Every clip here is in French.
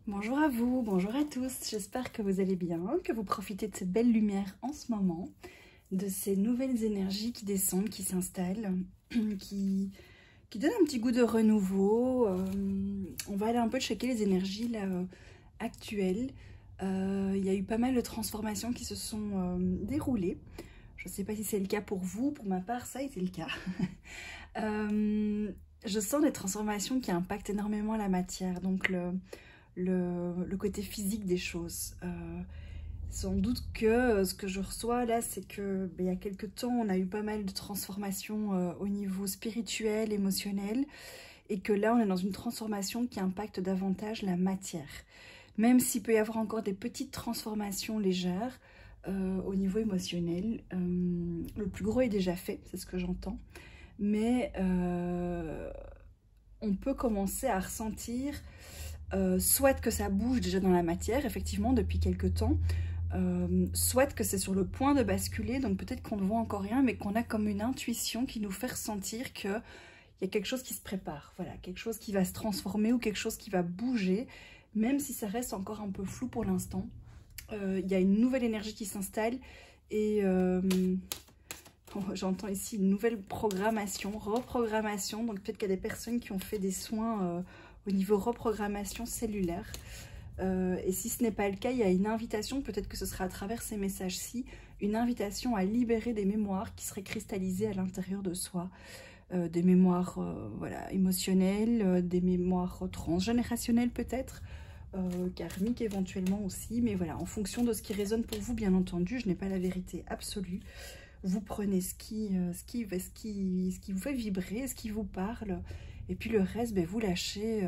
Bonjour à vous, bonjour à tous, j'espère que vous allez bien, que vous profitez de cette belle lumière en ce moment, de ces nouvelles énergies qui descendent, qui s'installent, qui donnent un petit goût de renouveau. On va aller un peu checker les énergies là, actuelles. Il y a eu pas mal de transformations qui se sont déroulées. Je ne sais pas si c'est le cas pour vous, pour ma part ça a été le cas. Je sens des transformations qui impactent énormément la matière, donc le côté physique des choses. Sans doute que ce que je reçois là, c'est que il y a quelques temps, on a eu pas mal de transformations au niveau spirituel, émotionnel, et que là, on est dans une transformation qui impacte davantage la matière. Même s'il peut y avoir encore des petites transformations légères au niveau émotionnel, le plus gros est déjà fait, c'est ce que j'entends. Mais on peut commencer à ressentir soit que ça bouge déjà dans la matière, effectivement, depuis quelques temps, soit que c'est sur le point de basculer, donc peut-être qu'on ne voit encore rien, mais qu'on a comme une intuition qui nous fait ressentir qu'il y a quelque chose qui se prépare, voilà, quelque chose qui va se transformer ou quelque chose qui va bouger, même si ça reste encore un peu flou pour l'instant. Il y a une nouvelle énergie qui s'installe et j'entends ici une nouvelle programmation, reprogrammation, donc peut-être qu'il y a des personnes qui ont fait des soins au niveau reprogrammation cellulaire. Et si ce n'est pas le cas, il y a une invitation, peut-être que ce sera à travers ces messages-ci, une invitation à libérer des mémoires qui seraient cristallisées à l'intérieur de soi. Des mémoires voilà, émotionnelles, des mémoires transgénérationnelles peut-être, karmiques éventuellement aussi, mais voilà, en fonction de ce qui résonne pour vous, bien entendu, je n'ai pas la vérité absolue. Vous prenez ce qui vous fait vibrer, ce qui vous parle, et puis le reste, ben, vous lâchez.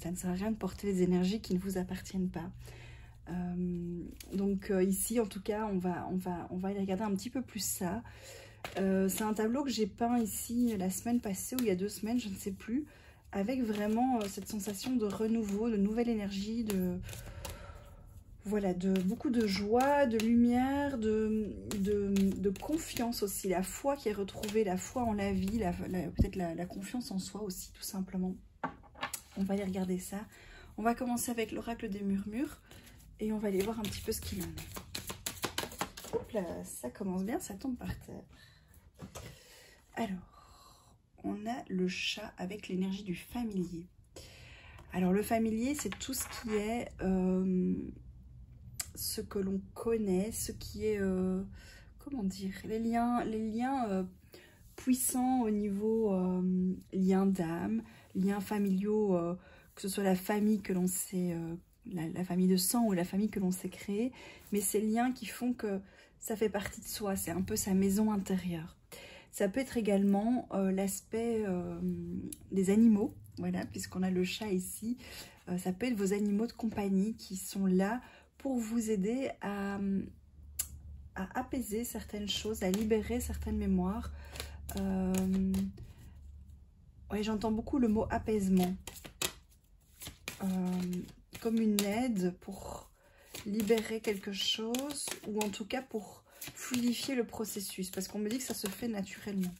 Ça ne sert à rien de porter les énergies qui ne vous appartiennent pas. Donc ici, en tout cas, on va aller regarder un petit peu plus ça. C'est un tableau que j'ai peint ici la semaine passée, ou il y a 2 semaines, je ne sais plus, avec vraiment cette sensation de renouveau, de nouvelle énergie, voilà, de beaucoup de joie, de lumière, de confiance aussi, la foi qui est retrouvée, la foi en la vie, peut-être la confiance en soi aussi, tout simplement. On va aller regarder ça. On va commencer avec l'oracle des murmures et on va aller voir un petit peu ce qu'il en est. Hop là, ça commence bien, ça tombe par terre. Alors, on a le chat avec l'énergie du familier. Alors, le familier, c'est tout ce qui est... ce que l'on connaît, ce qui est, comment dire, les liens puissants au niveau liens d'âme, liens familiaux, que ce soit la famille que l'on sait, la famille de sang ou la famille que l'on sait créer, mais ces liens qui font que ça fait partie de soi, c'est un peu sa maison intérieure. Ça peut être également l'aspect des animaux, voilà, puisqu'on a le chat ici, ça peut être vos animaux de compagnie qui sont là pour vous aider à apaiser certaines choses, à libérer certaines mémoires. Ouais, j'entends beaucoup le mot apaisement. Comme une aide pour libérer quelque chose, ou en tout cas pour fluidifier le processus, parce qu'on me dit que ça se fait naturellement.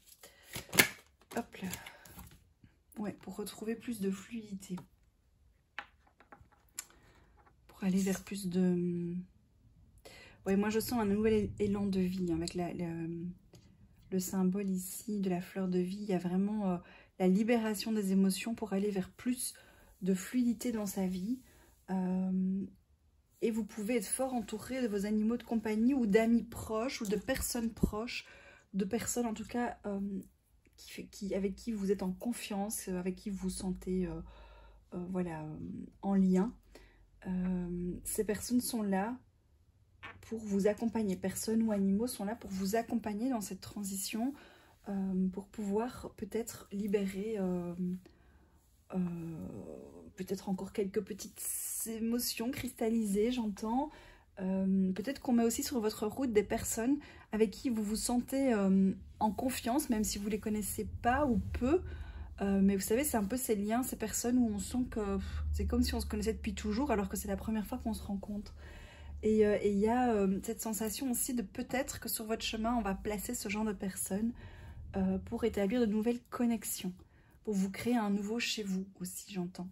Hop là. Ouais, pour retrouver plus de fluidité. Pour aller vers plus de... Ouais, moi je sens un nouvel élan de vie avec le symbole ici de la fleur de vie. Il y a vraiment la libération des émotions pour aller vers plus de fluidité dans sa vie. Et vous pouvez être fort entouré de vos animaux de compagnie ou d'amis proches ou de personnes proches, de personnes en tout cas avec qui vous êtes en confiance, avec qui vous vous sentez voilà, en lien. Ces personnes sont là pour vous accompagner. Personnes ou animaux sont là pour vous accompagner dans cette transition, pour pouvoir peut-être libérer peut-être encore quelques petites émotions cristallisées, j'entends. Peut-être qu'on met aussi sur votre route des personnes avec qui vous vous sentez en confiance, même si vous ne les connaissez pas ou peu. Mais vous savez, c'est un peu ces liens, ces personnes où on sent que c'est comme si on se connaissait depuis toujours, alors que c'est la première fois qu'on se rencontre. Et il y a cette sensation aussi de peut-être que sur votre chemin, on va placer ce genre de personnes pour établir de nouvelles connexions, pour vous créer un nouveau chez vous aussi, j'entends,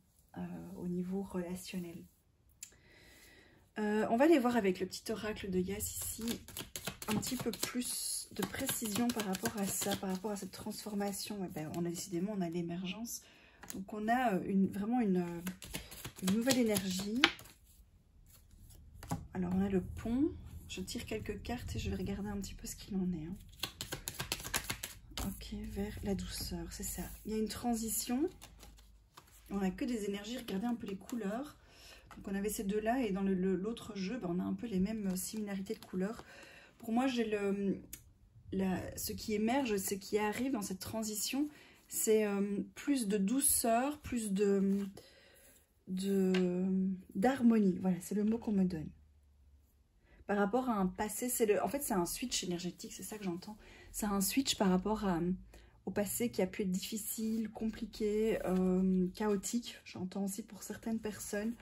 au niveau relationnel. On va aller voir avec le petit oracle de Yas ici un petit peu plus de précision par rapport à ça, par rapport à cette transformation. Et ben, on a décidément, on a l'émergence. Donc on a vraiment une nouvelle énergie. Alors on a le pont. Je tire quelques cartes et je vais regarder un petit peu ce qu'il en est. Hein. Ok, vers la douceur, c'est ça. Il y a une transition. On n'a que des énergies. Regardez un peu les couleurs. Donc on avait ces deux-là et dans l'autre jeu, ben, on a un peu les mêmes similarités de couleurs. Pour moi, j'ai ce qui émerge, ce qui arrive dans cette transition, c'est plus de douceur, plus d'harmonie. Voilà, c'est le mot qu'on me donne. Par rapport à un passé, en fait, c'est un switch énergétique, c'est ça que j'entends. C'est un switch par rapport au passé qui a pu être difficile, compliqué, chaotique. J'entends aussi pour certaines personnes.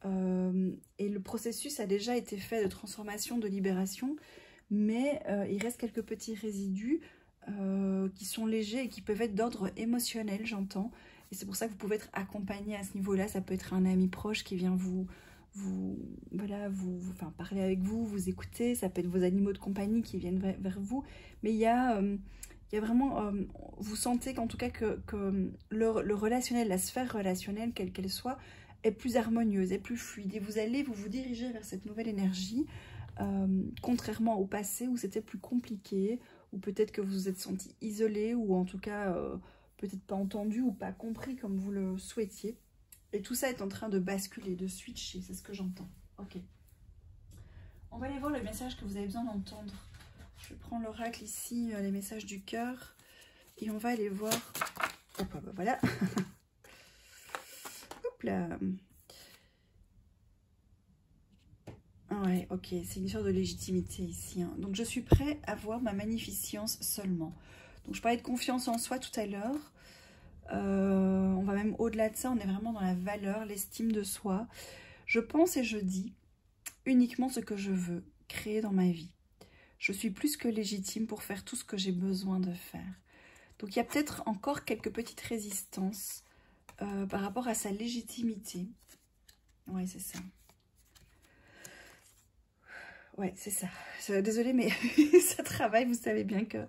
Et le processus a déjà été fait de transformation, de libération, mais il reste quelques petits résidus qui sont légers et qui peuvent être d'ordre émotionnel, j'entends. Et c'est pour ça que vous pouvez être accompagné à ce niveau-là. Ça peut être un ami proche qui vient parler avec vous, vous écouter. Ça peut être vos animaux de compagnie qui viennent vers vous. Mais il y a vraiment, vous sentez qu'en tout cas que le relationnel, la sphère relationnelle, quelle qu'elle soit, est plus harmonieuse, est plus fluide. Et vous vous dirigez vers cette nouvelle énergie, contrairement au passé où c'était plus compliqué, ou peut-être que vous vous êtes senti isolé, ou en tout cas peut-être pas entendu ou pas compris comme vous le souhaitiez. Et tout ça est en train de basculer, de switcher, c'est ce que j'entends. Ok. On va aller voir le message que vous avez besoin d'entendre. Je prends l'oracle ici, les messages du cœur, et on va aller voir... Hop, bah voilà. Hop là. Ouais, ok, c'est une histoire de légitimité ici. Hein. Donc, je suis prêt à voir ma magnificence seulement. Donc, je parlais de confiance en soi tout à l'heure. On va même au-delà de ça, on est vraiment dans la valeur, l'estime de soi. Je pense et je dis uniquement ce que je veux créer dans ma vie. Je suis plus que légitime pour faire tout ce que j'ai besoin de faire. Donc, il y a peut-être encore quelques petites résistances par rapport à sa légitimité. Oui, c'est ça. Ouais, c'est ça. Désolée, mais ça travaille. Vous savez bien que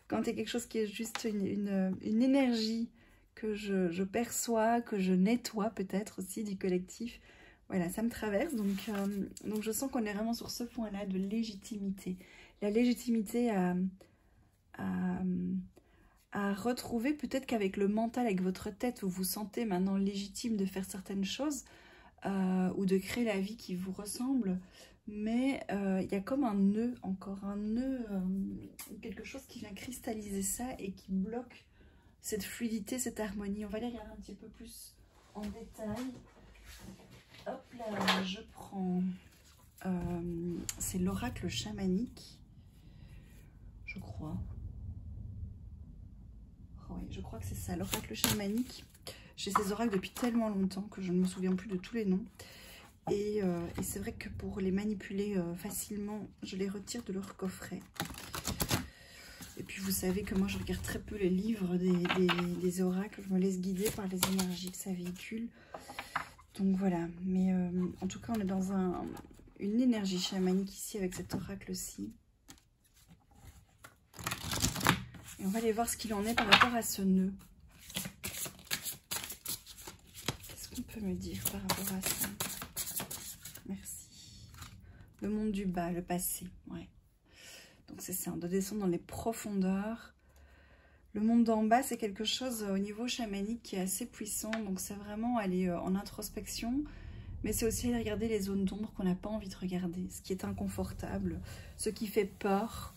quand il y a quelque chose qui est juste une énergie que je perçois, que je nettoie peut-être aussi du collectif, voilà, ça me traverse. Donc je sens qu'on est vraiment sur ce point-là de légitimité. La légitimité à retrouver, peut-être qu'avec le mental, avec votre tête, vous vous sentez maintenant légitime de faire certaines choses ou de créer la vie qui vous ressemble. Mais il y a comme un nœud, encore un nœud, quelque chose qui vient cristalliser ça et qui bloque cette fluidité, cette harmonie. On va aller regarder un petit peu plus en détail. Hop là, je prends... c'est l'oracle chamanique, je crois. Oui, je crois que c'est ça, l'oracle chamanique. J'ai ces oracles depuis tellement longtemps que je ne me souviens plus de tous les noms. Et c'est vrai que pour les manipuler facilement, je les retire de leur coffret. Et puis vous savez que moi je regarde très peu les livres des oracles. Je me laisse guider par les énergies que ça véhicule. Donc voilà, mais en tout cas on est dans une énergie chamanique ici avec cet oracle-ci. Et on va aller voir ce qu'il en est par rapport à ce nœud. Qu'est-ce qu'on peut me dire par rapport à ça? Merci. Le monde du bas, le passé, ouais. Donc c'est ça, de descendre dans les profondeurs. Le monde d'en bas, c'est quelque chose au niveau chamanique qui est assez puissant. Donc c'est vraiment aller en introspection. Mais c'est aussi aller regarder les zones d'ombre qu'on n'a pas envie de regarder. Ce qui est inconfortable, ce qui fait peur,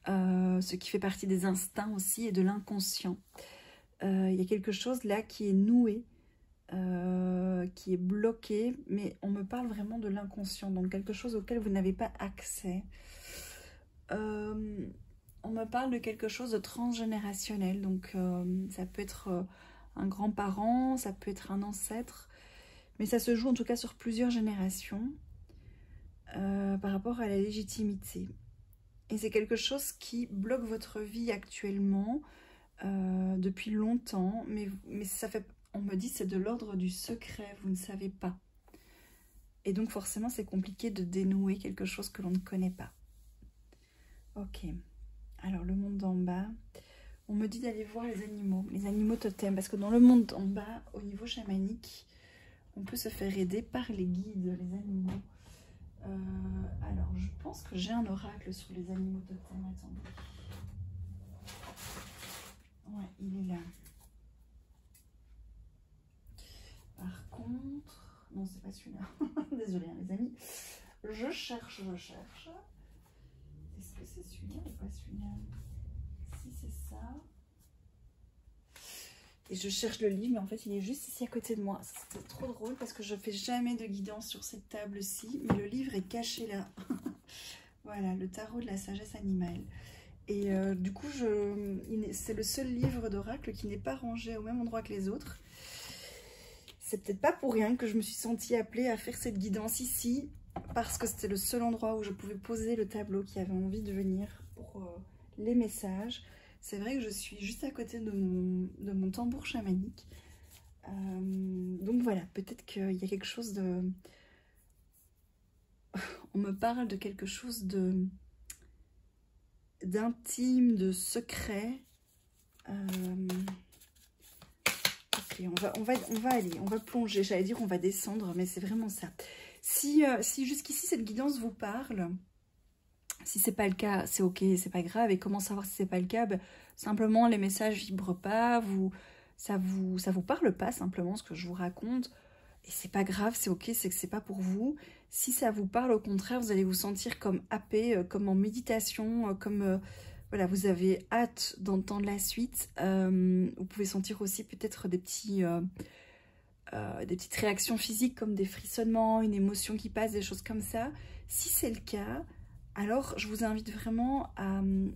ce qui fait partie des instincts aussi et de l'inconscient. Il y a quelque chose là qui est noué. Qui est bloqué, mais on me parle vraiment de l'inconscient, donc quelque chose auquel vous n'avez pas accès. On me parle de quelque chose de transgénérationnel, donc ça peut être un grand-parent, ça peut être un ancêtre, mais ça se joue en tout cas sur plusieurs générations par rapport à la légitimité. Et c'est quelque chose qui bloque votre vie actuellement depuis longtemps, mais ça fait... On me dit c'est de l'ordre du secret, vous ne savez pas. Et donc forcément, c'est compliqué de dénouer quelque chose que l'on ne connaît pas. Ok. Alors, le monde d'en bas. On me dit d'aller voir les animaux totems. Parce que dans le monde en bas, au niveau chamanique, on peut se faire aider par les guides, les animaux. Alors, je pense que j'ai un oracle sur les animaux totems. Attendez. Ouais, il est là. Par contre... Non, c'est pas celui-là. Désolée, hein, les amis. Je cherche. Est-ce que c'est celui-là ou pas celui-là? Si, c'est ça. Et je cherche le livre, mais en fait, il est juste ici à côté de moi. C'est trop drôle parce que je fais jamais de guidance sur cette table-ci, mais le livre est caché là. Voilà, le tarot de la sagesse animale. Et du coup, c'est le seul livre d'oracle qui n'est pas rangé au même endroit que les autres. C'est peut-être pas pour rien que je me suis sentie appelée à faire cette guidance ici, parce que c'était le seul endroit où je pouvais poser le tableau qui avait envie de venir pour les messages. C'est vrai que je suis juste à côté de mon tambour chamanique. Donc voilà, peut-être qu'il y a quelque chose de... On me parle de quelque chose d'intime, de secret. Ok, on va plonger. J'allais dire on va descendre, mais c'est vraiment ça. Si jusqu'ici cette guidance vous parle, si c'est pas le cas, c'est ok, c'est pas grave. Et comment savoir si c'est pas le cas? Simplement les messages vibrent pas, ça vous parle pas simplement ce que je vous raconte. Et c'est pas grave, c'est ok, c'est que c'est pas pour vous. Si ça vous parle, au contraire, vous allez vous sentir comme happé, comme en méditation, comme voilà, vous avez hâte d'entendre la suite. Vous pouvez sentir aussi peut-être des petites réactions physiques comme des frissonnements, une émotion qui passe, des choses comme ça. Si c'est le cas, alors je vous invite vraiment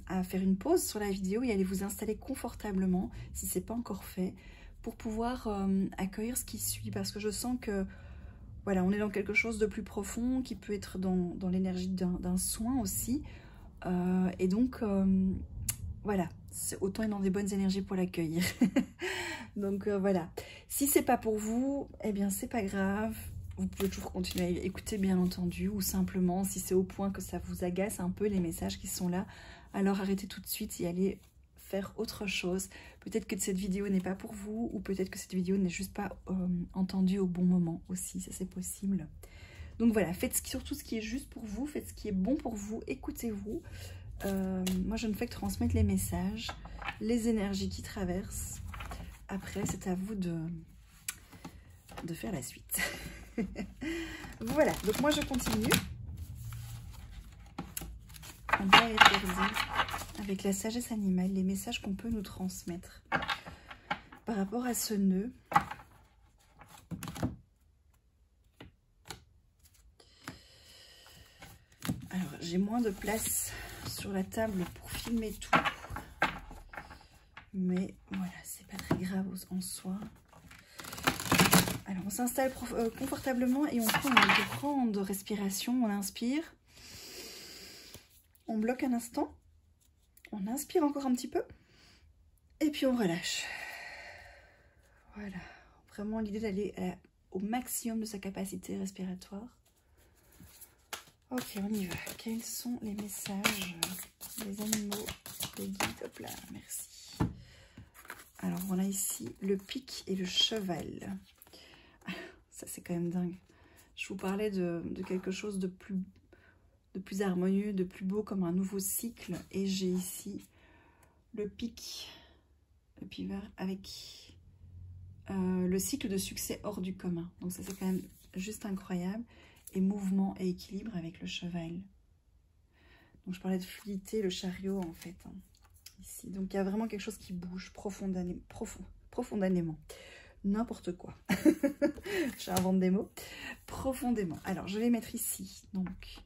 à faire une pause sur la vidéo et aller vous installer confortablement, si ce n'est pas encore fait, pour pouvoir accueillir ce qui suit. Parce que je sens que voilà, on est dans quelque chose de plus profond, qui peut être dans l'énergie d'un soin aussi. Et donc, voilà, autant être dans des bonnes énergies pour l'accueillir. Donc voilà, si c'est pas pour vous, eh bien c'est pas grave. Vous pouvez toujours continuer à écouter bien entendu, ou simplement si c'est au point que ça vous agace un peu les messages qui sont là, alors arrêtez tout de suite et allez faire autre chose. Peut-être que cette vidéo n'est pas pour vous, ou peut-être que cette vidéo n'est juste pas entendue au bon moment aussi, ça c'est possible. Donc voilà, faites surtout ce qui est juste pour vous, faites ce qui est bon pour vous, écoutez-vous. Moi je ne fais que transmettre les messages, les énergies qui traversent. Après c'est à vous de faire la suite. Voilà, donc moi je continue. On va regarder avec la sagesse animale les messages qu'on peut nous transmettre par rapport à ce nœud. Alors j'ai moins de place sur la table pour filmer tout, mais voilà, c'est pas très grave en soi. Alors on s'installe confortablement et on prend une grande respiration. On inspire, on bloque un instant, on inspire encore un petit peu et puis on relâche. Voilà, vraiment l'idée d'aller au maximum de sa capacité respiratoire. Ok, on y va. Quels sont les messages des animaux, des guides? Hop là, merci. Alors on a ici le pic et le cheval. Ça c'est quand même dingue. Je vous parlais de quelque chose de plus harmonieux, de plus beau, comme un nouveau cycle. Et j'ai ici le pic, le pivot avec le cycle de succès hors du commun. Donc ça c'est quand même juste incroyable. Et mouvement et équilibre avec le cheval. Donc je parlais de fluidité, le chariot en fait. Hein, ici. Donc il y a vraiment quelque chose qui bouge profondément. N'importe quoi. J'invente des mots. Profondément. Alors, je vais mettre ici, donc,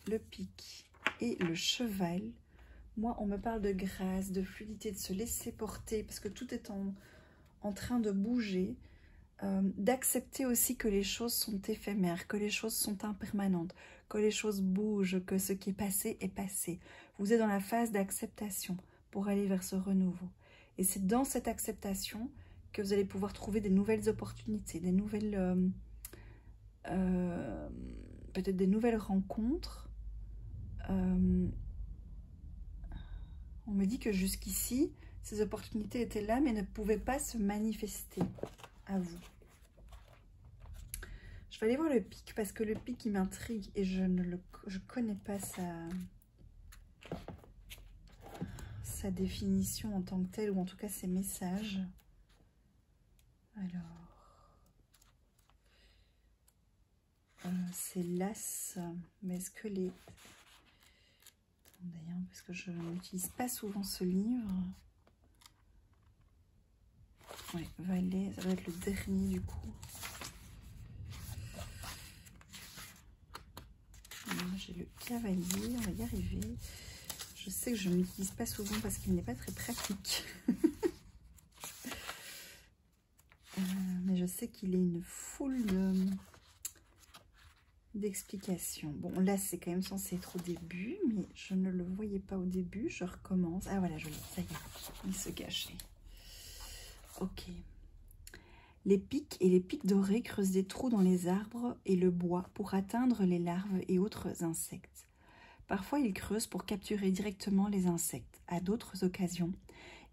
le pic et le cheval. Moi, on me parle de grâce, de fluidité, de se laisser porter, parce que tout est en train de bouger. D'accepter aussi que les choses sont éphémères, que les choses sont impermanentes, que les choses bougent, que ce qui est passé est passé. Vous êtes dans la phase d'acceptation pour aller vers ce renouveau. Et c'est dans cette acceptation que vous allez pouvoir trouver des nouvelles opportunités, des nouvelles peut-être des nouvelles rencontres. On me dit que jusqu'ici, ces opportunités étaient là, mais ne pouvaient pas se manifester à vous. Je vais aller voir le pic, parce que le pic, il m'intrigue et je ne connais pas sa définition en tant que telle, ou en tout cas ses messages. Alors, c'est l'as, mais est-ce que les... Attendez, hein, parce que je n'utilise pas souvent ce livre. Ouais, Valet, ça va être le dernier du coup. J'ai le cavalier, on va y arriver. Je sais que je ne l'utilise pas souvent parce qu'il n'est pas très pratique. Mais je sais qu'il est une foule d'explications. Bon, là, c'est quand même censé être au début, mais je ne le voyais pas au début. Je recommence. Ah, voilà, je l'ai. Ça y est, il se cachait. Ok. Les pics et les pics dorés creusent des trous dans les arbres et le bois pour atteindre les larves et autres insectes. Parfois, ils creusent pour capturer directement les insectes. À d'autres occasions,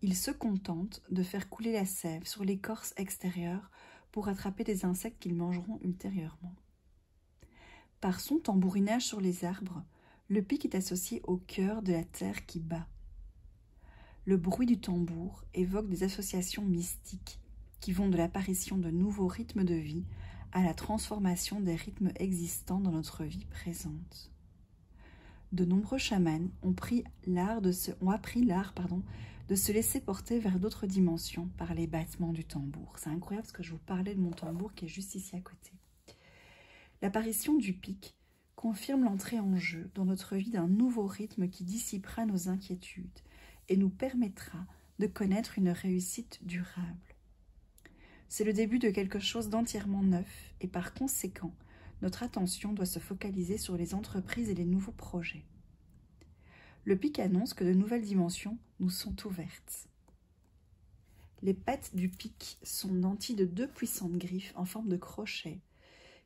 ils se contentent de faire couler la sève sur l'écorce extérieure pour attraper des insectes qu'ils mangeront ultérieurement. Par son tambourinage sur les arbres, le pic est associé au cœur de la terre qui bat. Le bruit du tambour évoque des associations mystiques qui vont de l'apparition de nouveaux rythmes de vie à la transformation des rythmes existants dans notre vie présente. De nombreux chamans ont appris l'art de se laisser porter vers d'autres dimensions par les battements du tambour. C'est incroyable parce que je vous parlais de mon tambour qui est juste ici à côté. L'apparition du pic confirme l'entrée en jeu dans notre vie d'un nouveau rythme qui dissipera nos inquiétudes et nous permettra de connaître une réussite durable. C'est le début de quelque chose d'entièrement neuf et par conséquent, notre attention doit se focaliser sur les entreprises et les nouveaux projets. Le pic annonce que de nouvelles dimensions nous sont ouvertes. Les pattes du pic sont nanties de 2 puissantes griffes en forme de crochet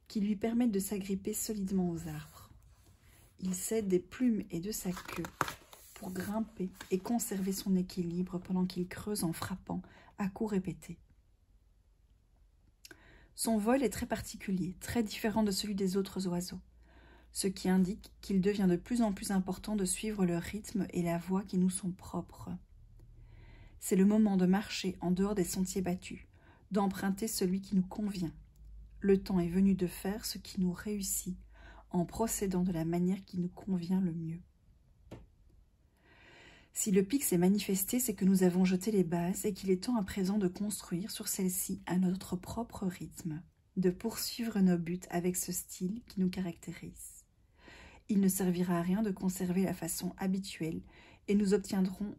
qui lui permettent de s'agripper solidement aux arbres. Il s'aide des plumes et de sa queue pour grimper et conserver son équilibre pendant qu'il creuse en frappant à coups répétés. Son vol est très particulier, très différent de celui des autres oiseaux, ce qui indique qu'il devient de plus en plus important de suivre le rythme et la voie qui nous sont propres. C'est le moment de marcher en dehors des sentiers battus, d'emprunter celui qui nous convient. Le temps est venu de faire ce qui nous réussit, en procédant de la manière qui nous convient le mieux. Si le pic s'est manifesté, c'est que nous avons jeté les bases et qu'il est temps à présent de construire sur celles-ci à notre propre rythme, de poursuivre nos buts avec ce style qui nous caractérise. Il ne servira à rien de conserver la façon habituelle et nous n'obtiendrons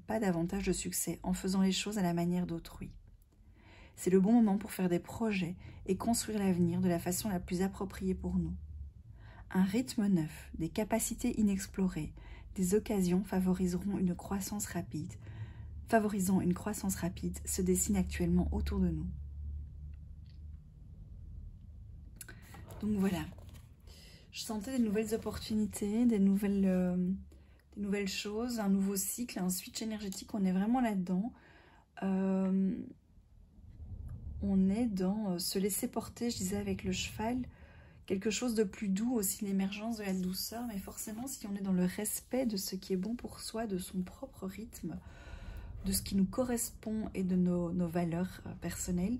pas davantage de succès en faisant les choses à la manière d'autrui. C'est le bon moment pour faire des projets et construire l'avenir de la façon la plus appropriée pour nous. Un rythme neuf, des capacités inexplorées, des occasions favorisant une croissance rapide, se dessinent actuellement autour de nous. Donc voilà, je sentais des nouvelles opportunités, des nouvelles choses, un nouveau cycle, un switch énergétique, on est vraiment là-dedans. On est dans se laisser porter, je disais avec le cheval, quelque chose de plus doux aussi, l'émergence de la douceur, mais forcément si on est dans le respect de ce qui est bon pour soi, de son propre rythme, de ce qui nous correspond et de nos valeurs personnelles,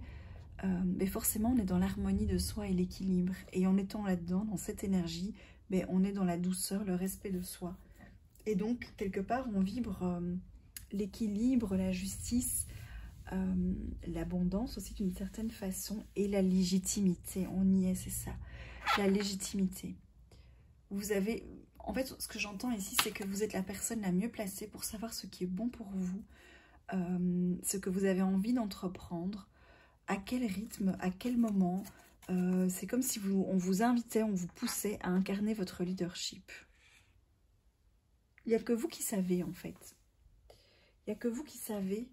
mais forcément on est dans l'harmonie de soi et l'équilibre, et en étant là-dedans, dans cette énergie, mais on est dans la douceur, le respect de soi. Et donc, quelque part, on vibre l'équilibre, la justice, l'abondance aussi d'une certaine façon, et la légitimité, on y est, c'est ça. La légitimité. Vous avez, en fait, ce que j'entends ici, c'est que vous êtes la personne la mieux placée pour savoir ce qui est bon pour vous, ce que vous avez envie d'entreprendre, à quel rythme, à quel moment. C'est comme si on vous invitait, on vous poussait à incarner votre leadership. Il n'y a que vous qui savez, en fait. Il n'y a que vous qui savez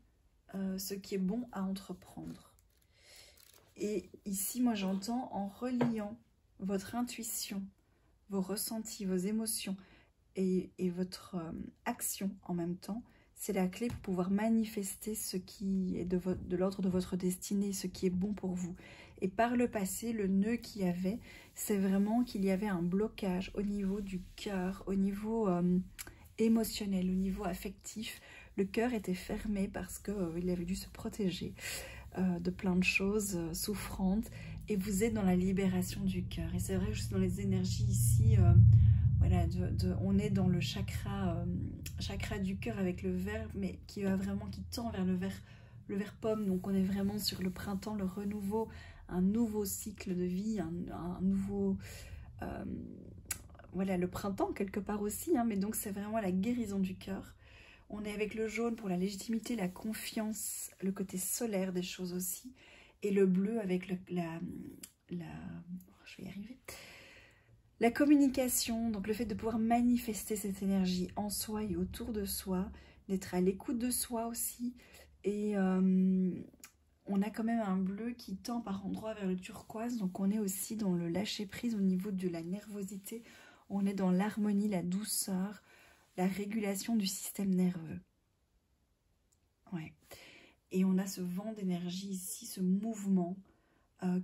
ce qui est bon à entreprendre. Et ici, moi, j'entends en reliant votre intuition, vos ressentis, vos émotions et votre action en même temps, c'est la clé pour pouvoir manifester ce qui est de l'ordre de votre destinée, ce qui est bon pour vous. Et par le passé, le nœud qu'il y avait, c'est vraiment qu'il y avait un blocage au niveau du cœur, au niveau émotionnel, au niveau affectif. Le cœur était fermé parce qu'il avait dû se protéger de plein de choses souffrantes. Et vous êtes dans la libération du cœur. Et c'est vrai que juste dans les énergies ici, voilà, on est dans le chakra du cœur avec le vert, mais qui tend vers le vert pomme. Donc on est vraiment sur le printemps, le renouveau, un nouveau cycle de vie, un nouveau... voilà, le printemps quelque part aussi, hein, mais donc c'est vraiment la guérison du cœur. On est avec le jaune pour la légitimité, la confiance, le côté solaire des choses aussi. Et le bleu avec je vais y arriver. La communication, donc le fait de pouvoir manifester cette énergie en soi et autour de soi, d'être à l'écoute de soi aussi. Et on a quand même un bleu qui tend par endroits vers le turquoise, donc on est aussi dans le lâcher-prise au niveau de la nervosité. On est dans l'harmonie, la douceur, la régulation du système nerveux. Ouais. Et on a ce vent d'énergie ici, ce mouvement,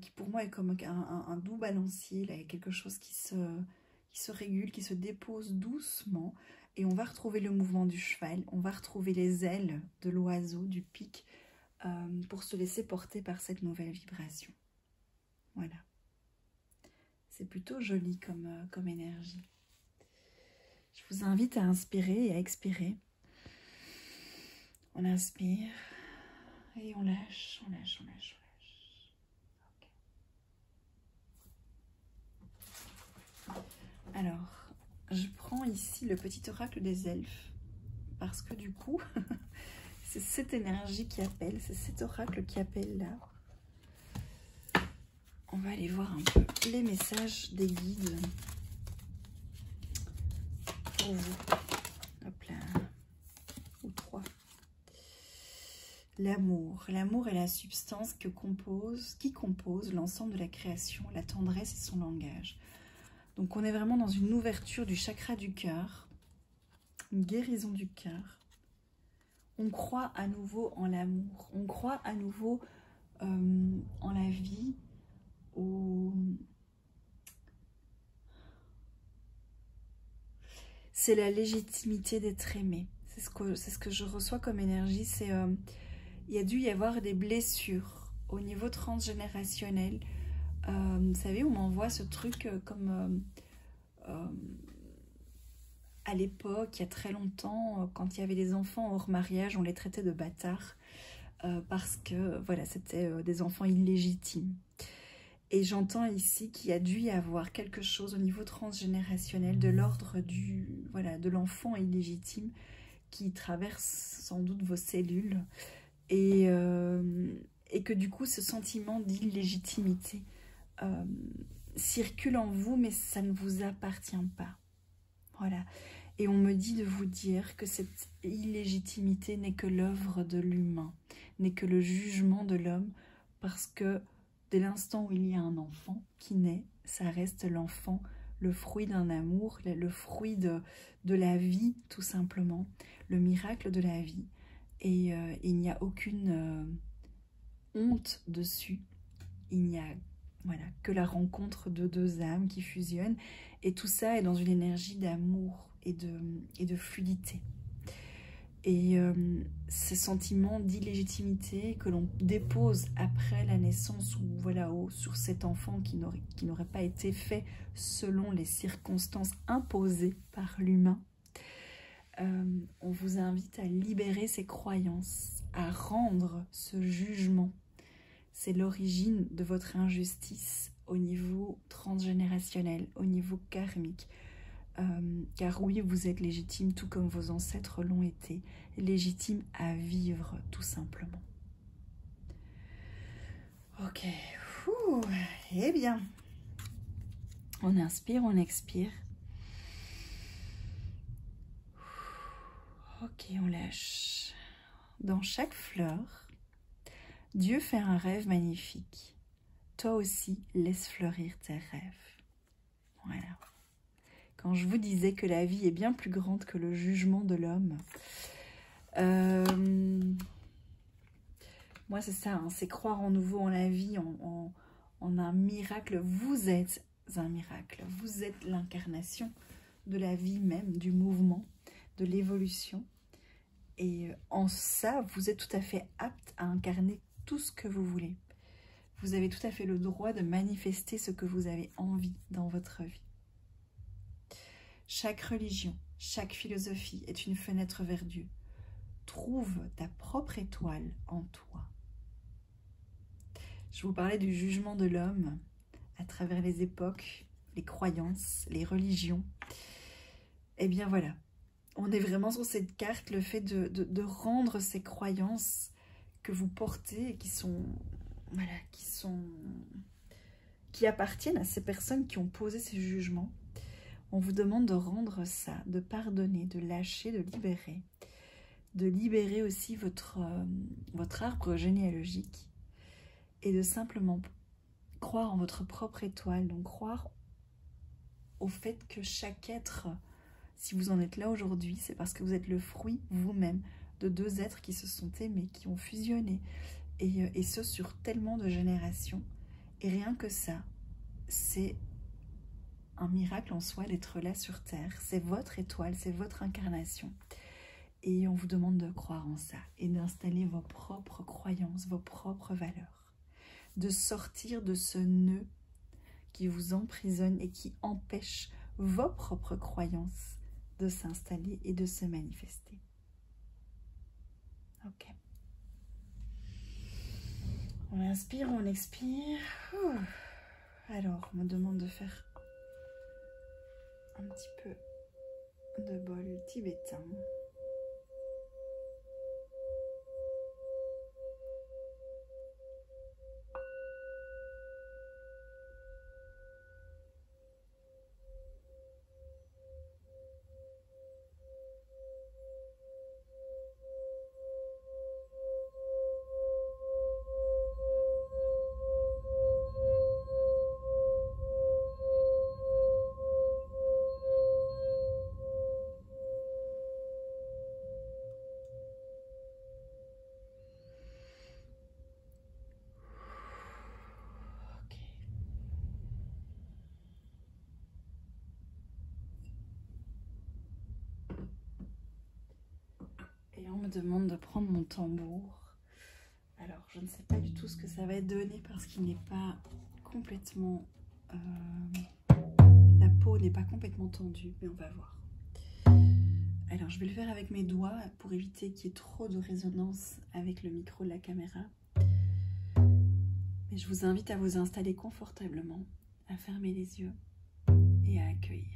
qui pour moi est comme un doux balancier. Là, il y a quelque chose qui se régule, qui se dépose doucement. Et on va retrouver le mouvement du cheval, on va retrouver les ailes de l'oiseau, du pic, pour se laisser porter par cette nouvelle vibration. Voilà. C'est plutôt joli comme énergie. Je vous invite à inspirer et à expirer. On inspire et on lâche, on lâche, on lâche, on lâche. Okay. Alors, je prends ici le petit oracle des elfes parce que du coup, c'est cette énergie qui appelle, c'est cet oracle qui appelle là. On va aller voir un peu les messages des guides pour vous. Hop là. Ou trois. L'amour. L'amour est la substance qui compose l'ensemble de la création. La tendresse est son langage. Donc on est vraiment dans une ouverture du chakra du cœur, une guérison du cœur. On croit à nouveau en l'amour. On croit à nouveau en la vie. C'est la légitimité d'être aimé. C'est ce que je reçois comme énergie. C'est il y a dû y avoir des blessures au niveau transgénérationnel. Vous savez, on m'envoie ce truc comme à l'époque, il y a très longtemps, quand il y avait des enfants hors mariage, on les traitait de bâtards parce que voilà, c'était des enfants illégitimes. Et j'entends ici qu'il y a dû y avoir quelque chose au niveau transgénérationnel de l'ordre de l'enfant illégitime qui traverse sans doute vos cellules et que du coup ce sentiment d'illégitimité circule en vous, mais ça ne vous appartient pas. Voilà. Et on me dit de vous dire que cette illégitimité n'est que l'œuvre de l'humain, n'est que le jugement de l'homme, parce que dès l'instant où il y a un enfant qui naît, ça reste l'enfant, le fruit d'un amour, le fruit de la vie, tout simplement, le miracle de la vie. Et il n'y a aucune honte dessus. Il n'y a que la rencontre de deux âmes qui fusionnent. Et tout ça est dans une énergie d'amour et de fluidité. Et ces sentiments d'illégitimité que l'on dépose après la naissance ou sur cet enfant qui n'aurait pas été fait selon les circonstances imposées par l'humain, on vous invite à libérer ces croyances, à rendre ce jugement. C'est l'origine de votre injustice au niveau transgénérationnel, au niveau karmique. Car oui, vous êtes légitime, tout comme vos ancêtres l'ont été, légitime à vivre, tout simplement. Ok, eh bien, on inspire, on expire. Ok, on lâche. Dans chaque fleur, Dieu fait un rêve magnifique. toi aussi, laisse fleurir tes rêves. Voilà. Quand je vous disais que la vie est bien plus grande que le jugement de l'homme, moi c'est ça, hein, c'est croire en nouveau en la vie, en un miracle. Vous êtes un miracle, vous êtes l'incarnation de la vie même, du mouvement, de l'évolution. Et en ça, vous êtes tout à fait apte à incarner tout ce que vous voulez. Vous avez tout à fait le droit de manifester ce que vous avez envie dans votre vie. Chaque religion, chaque philosophie est une fenêtre vers Dieu. Trouve ta propre étoile en toi. Je vous parlais du jugement de l'homme à travers les époques, les croyances, les religions. Eh bien voilà, on est vraiment sur cette carte, le fait de rendre ces croyances que vous portez et qui appartiennent à ces personnes qui ont posé ces jugements. On vous demande de rendre ça, de pardonner, de lâcher, de libérer aussi votre arbre généalogique et de simplement croire en votre propre étoile, donc croire au fait que chaque être, si vous en êtes là aujourd'hui, c'est parce que vous êtes le fruit vous-même de deux êtres qui se sont aimés, qui ont fusionné, et ce sur tellement de générations. Et rien que ça, c'est un miracle en soi d'être là sur Terre. C'est votre étoile, c'est votre incarnation. Et on vous demande de croire en ça et d'installer vos propres croyances, vos propres valeurs. De sortir de ce nœud qui vous emprisonne et qui empêche vos propres croyances de s'installer et de se manifester. Ok. On inspire, on expire. Alors, on me demande de faire un petit peu de bol tibétain. Et on me demande de prendre mon tambour. Alors, je ne sais pas du tout ce que ça va donner parce qu'il n'est pas complètement... la peau n'est pas complètement tendue, mais on va voir. Alors, je vais le faire avec mes doigts pour éviter qu'il y ait trop de résonance avec le micro de la caméra. Mais je vous invite à vous installer confortablement, à fermer les yeux et à accueillir.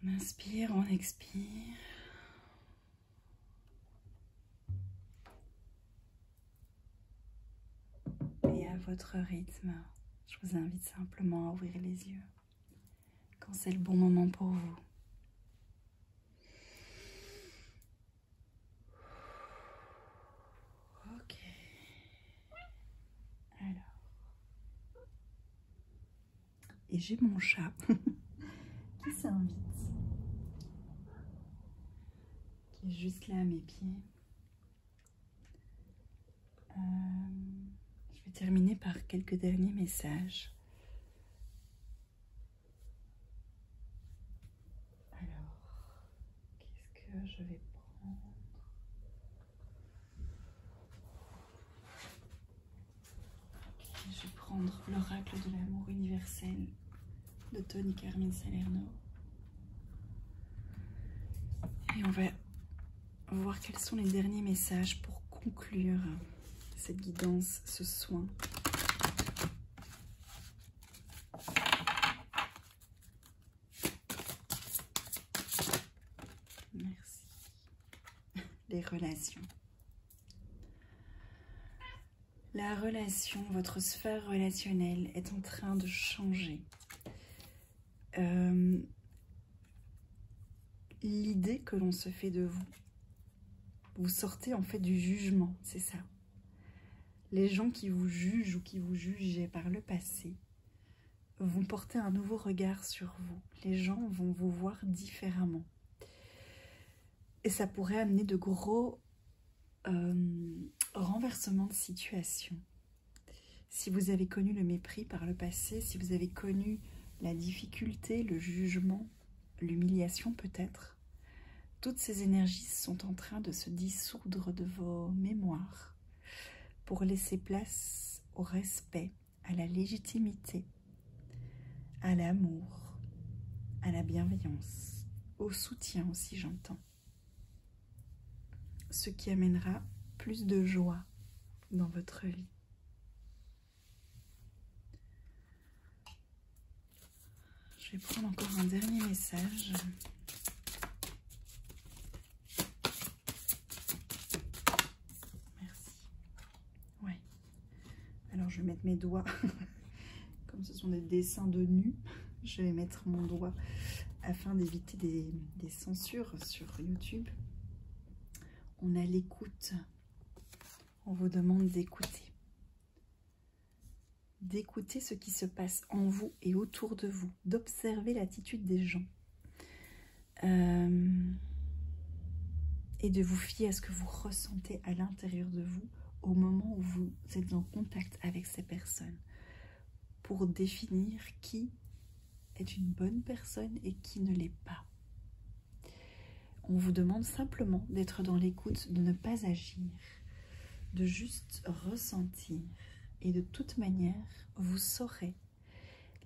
On inspire, on expire. Et à votre rythme, je vous invite simplement à ouvrir les yeux quand c'est le bon moment pour vous. Ok. Alors. Et j'ai mon chat qui s'invite, qui est juste là à mes pieds. Je vais terminer par quelques derniers messages. Alors, qu'est-ce que je vais prendre? Okay, je vais prendre l'oracle de l'amour universel de Tony Carmen Salerno. Et on va voir quels sont les derniers messages pour conclure cette guidance, ce soin. Merci. Les relations. La relation, votre sphère relationnelle est en train de changer. L'idée que l'on se fait de vous, vous sortez en fait du jugement, c'est ça. Les gens qui vous jugent ou qui vous jugeaient par le passé vont porter un nouveau regard sur vous. Les gens vont vous voir différemment. Et ça pourrait amener de gros renversements de situation. Si vous avez connu le mépris par le passé, si vous avez connu la difficulté, le jugement, l'humiliation peut-être, toutes ces énergies sont en train de se dissoudre de vos mémoires pour laisser place au respect, à la légitimité, à l'amour, à la bienveillance, au soutien aussi j'entends. Ce qui amènera plus de joie dans votre vie. Je vais prendre encore un dernier message. Merci. Ouais. Alors je vais mettre mes doigts, comme ce sont des dessins de nus, je vais mettre mon doigt afin d'éviter des censures sur YouTube. On a l'écoute. On vous demande d'écouter. D'écouter ce qui se passe en vous et autour de vous, d'observer l'attitude des gens et de vous fier à ce que vous ressentez à l'intérieur de vous au moment où vous êtes en contact avec ces personnes pour définir qui est une bonne personne et qui ne l'est pas. On vous demande simplement d'être dans l'écoute, de ne pas agir, de juste ressentir. Et de toute manière, vous saurez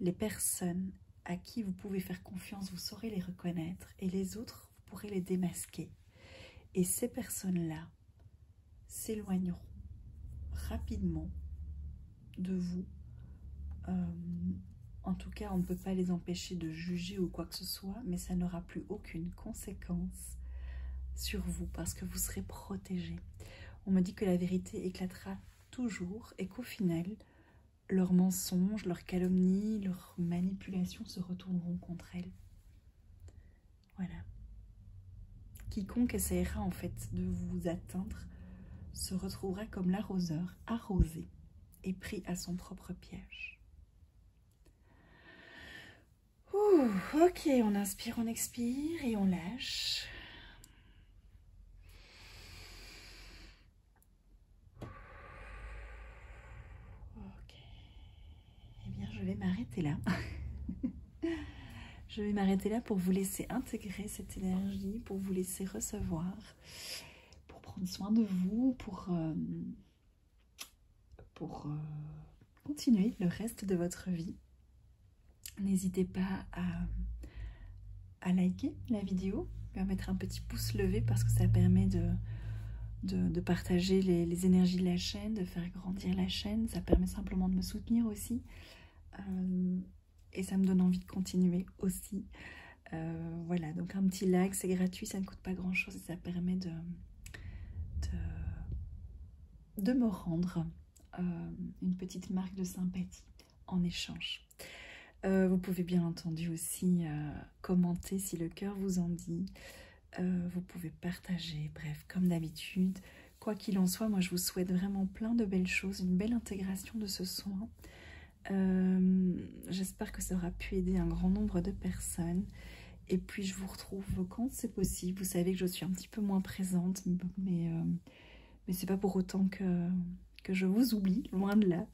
les personnes à qui vous pouvez faire confiance, vous saurez les reconnaître. Et les autres, vous pourrez les démasquer. Et ces personnes-là s'éloigneront rapidement de vous. En tout cas, on ne peut pas les empêcher de juger ou quoi que ce soit, mais ça n'aura plus aucune conséquence sur vous parce que vous serez protégé. On me dit que la vérité éclatera toujours et qu'au final, leurs mensonges, leurs calomnies, leurs manipulations se retourneront contre elles. Voilà. Quiconque essaiera en fait de vous atteindre se retrouvera comme l'arroseur, arrosé et pris à son propre piège. Ouh, ok, on inspire, on expire et on lâche. Ok. Eh bien, je vais m'arrêter là. Je vais m'arrêter là pour vous laisser intégrer cette énergie, pour vous laisser recevoir, pour prendre soin de vous, pour continuer le reste de votre vie. N'hésitez pas à liker la vidéo, à mettre un petit pouce levé parce que ça permet de partager les énergies de la chaîne, de faire grandir la chaîne. Ça permet simplement de me soutenir aussi. Et ça me donne envie de continuer aussi. Voilà, donc un petit like, c'est gratuit, ça ne coûte pas grand chose et ça permet de me rendre une petite marque de sympathie en échange. Vous pouvez bien entendu aussi commenter si le cœur vous en dit. Vous pouvez partager, bref, comme d'habitude. Quoi qu'il en soit, moi je vous souhaite vraiment plein de belles choses, une belle intégration de ce soin. J'espère que ça aura pu aider un grand nombre de personnes. Et puis je vous retrouve quand c'est possible. Vous savez que je suis un petit peu moins présente, mais c'est pas pour autant que je vous oublie, loin de là.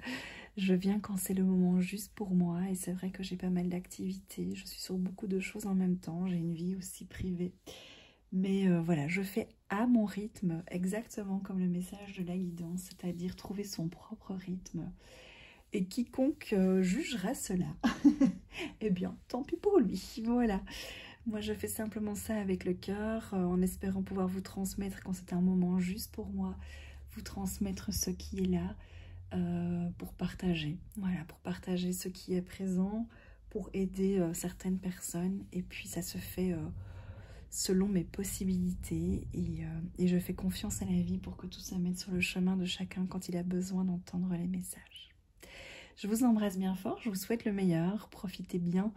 Je viens quand c'est le moment juste pour moi et c'est vrai que j'ai pas mal d'activités. Je suis sur beaucoup de choses en même temps. J'ai une vie aussi privée. Mais voilà, je fais à mon rythme, exactement comme le message de la guidance, c'est-à-dire trouver son propre rythme. Et quiconque jugera cela, eh bien, tant pis pour lui. Voilà. Moi, je fais simplement ça avec le cœur, en espérant pouvoir vous transmettre, quand c'est un moment juste pour moi, vous transmettre ce qui est là, pour partager. Voilà, pour partager ce qui est présent, pour aider certaines personnes. Et puis, ça se fait selon mes possibilités. Et je fais confiance à la vie pour que tout ça mette sur le chemin de chacun quand il a besoin d'entendre les messages. Je vous embrasse bien fort, je vous souhaite le meilleur. Profitez bien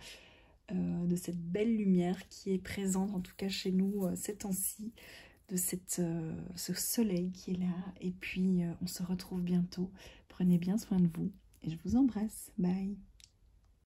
de cette belle lumière qui est présente, en tout cas chez nous ces temps-ci, de ce soleil qui est là. Et puis on se retrouve bientôt. Prenez bien soin de vous et je vous embrasse. Bye.